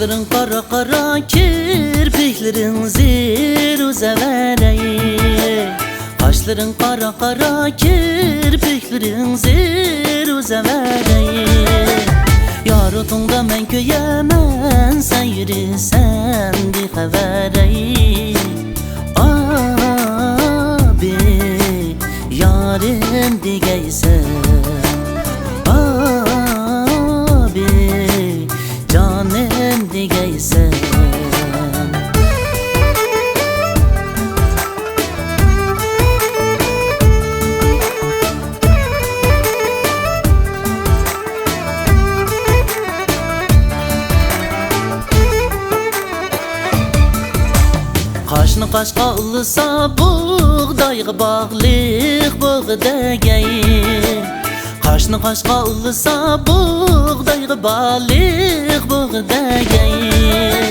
Kaşların kara kara, kirpiklerin zir zevereyi. Kaşların kara kara, kirpiklerin zir zevereyi. Yarıtında men köyemen, sen yürüsen bir havereyi. Abi yarim digeysen, abi canım digeysen. Kaşını kaşka ılısa buğdayğı bağlıq buğdayı. Kaşını kaşka ılısa buğdayğı bağlıq buğdayı.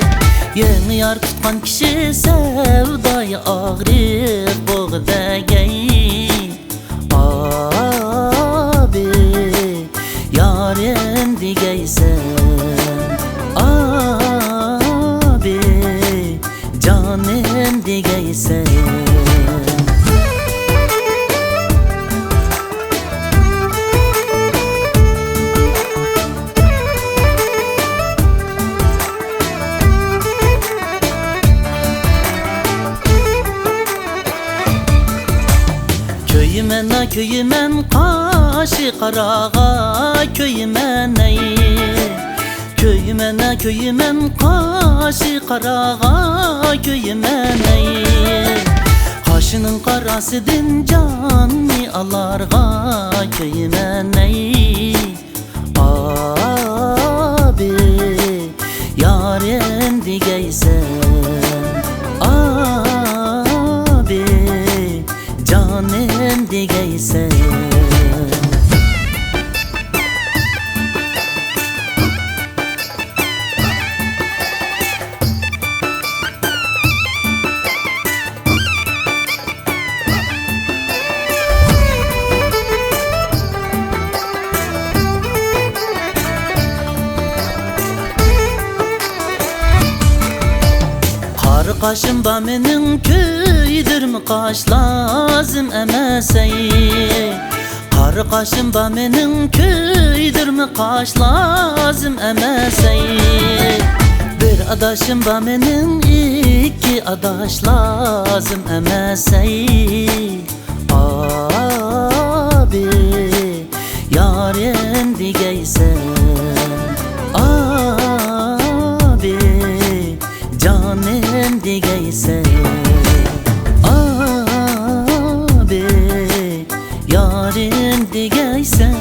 Yeni yar tutkan kişi sevdayı ağrıq buğdayı. Abi yarim digeysen, abi canım digeysen. Köyümen köyümen kaşı karağa köyümen ey. Köyümen köyümen kaşı karağa köyümen ey. Kaşının karasıdın canı alarga köyümen ey. Abi yarim digeysen, abi canım digeysen. Kaşım benim köydür mü kaş lazım emeseyi. Karı kaşım benim köydür mü kaş lazım emeseyi. Bir adaşım benim iki adaş lazım emeseyi. Abi yarim digeysen, abi canım digeysen. Abi yarim digeysen.